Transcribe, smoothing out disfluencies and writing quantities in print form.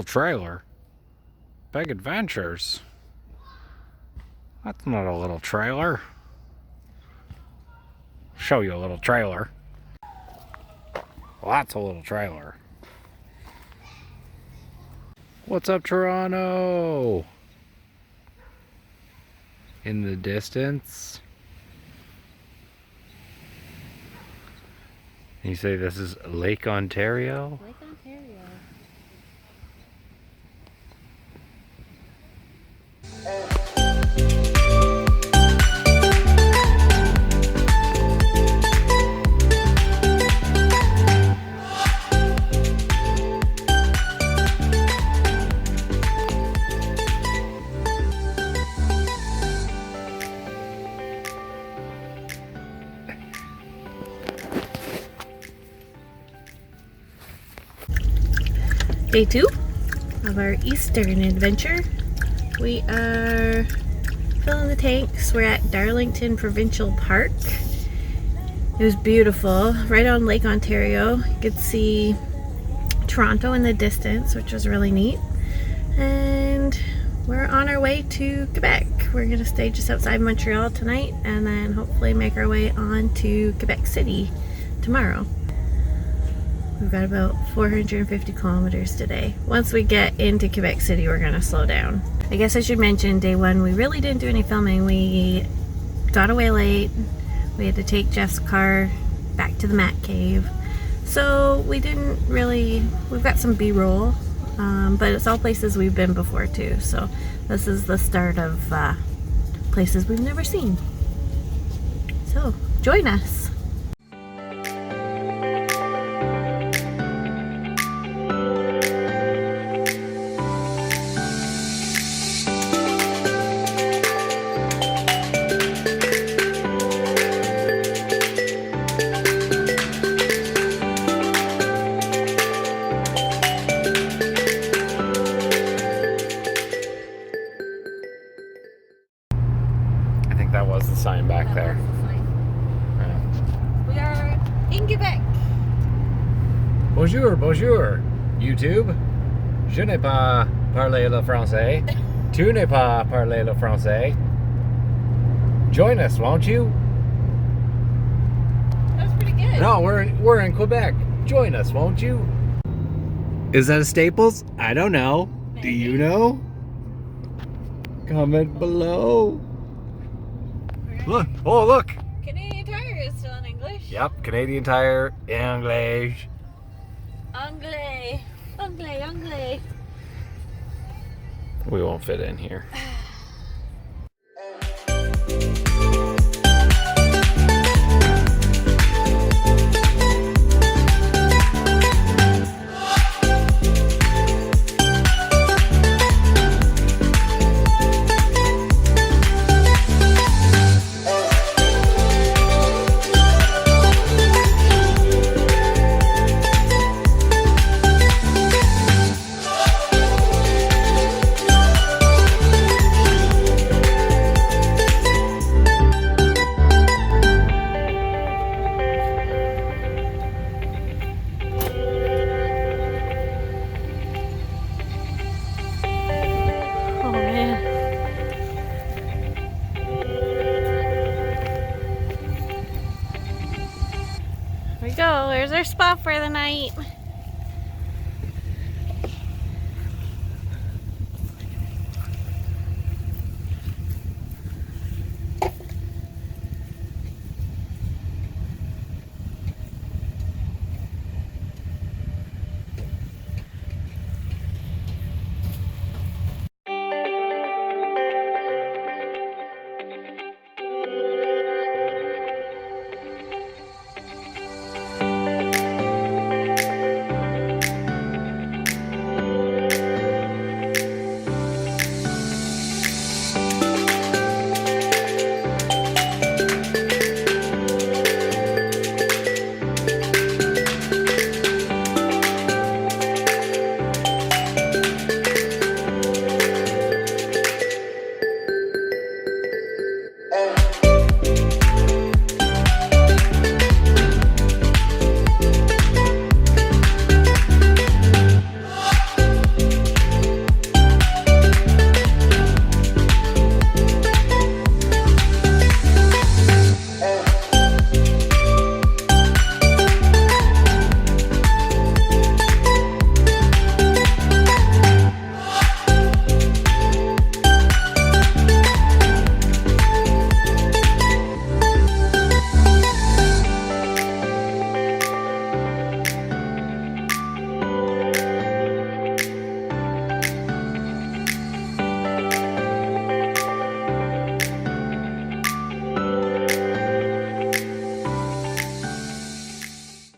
little trailer. Big Adventures. That's not a little trailer. Show you a little trailer. Well, that's a little trailer. What's up, Toronto? In the distance. You say this is Lake Ontario? Lake Ontario. Day 2 of our Eastern adventure. We are filling the tanks. We're at Darlington Provincial Park. It was beautiful, right on Lake Ontario. You could see Toronto in the distance, which was really neat. And we're on our way to Quebec. We're gonna stay just outside Montreal tonight and then hopefully make our way on to Quebec City tomorrow. We've got about 450 kilometers today. Once we get into Quebec City, we're gonna slow down. I guess I should mention day 1, we really didn't do any filming. We got away late. We had to take Jeff's car back to the Mat Cave. So we didn't really, we've got some B-roll, but it's all places we've been before too. So this is the start of places we've never seen. So join us. That was the sign back there. We are in Quebec. Bonjour, bonjour. YouTube. Je n'ai pas parlé le français. Tu n'es pas parlé le français. Join us, won't you? That was pretty good. No, we're in Quebec. Join us, won't you? Is that a Staples? I don't know. Maybe. Do you know? Comment below. Look! Oh, look! Canadian Tire is still in English. Yep, Canadian Tire, English. Anglais. Anglais, anglais. We won't fit in here. There we go. There's our spot for the night.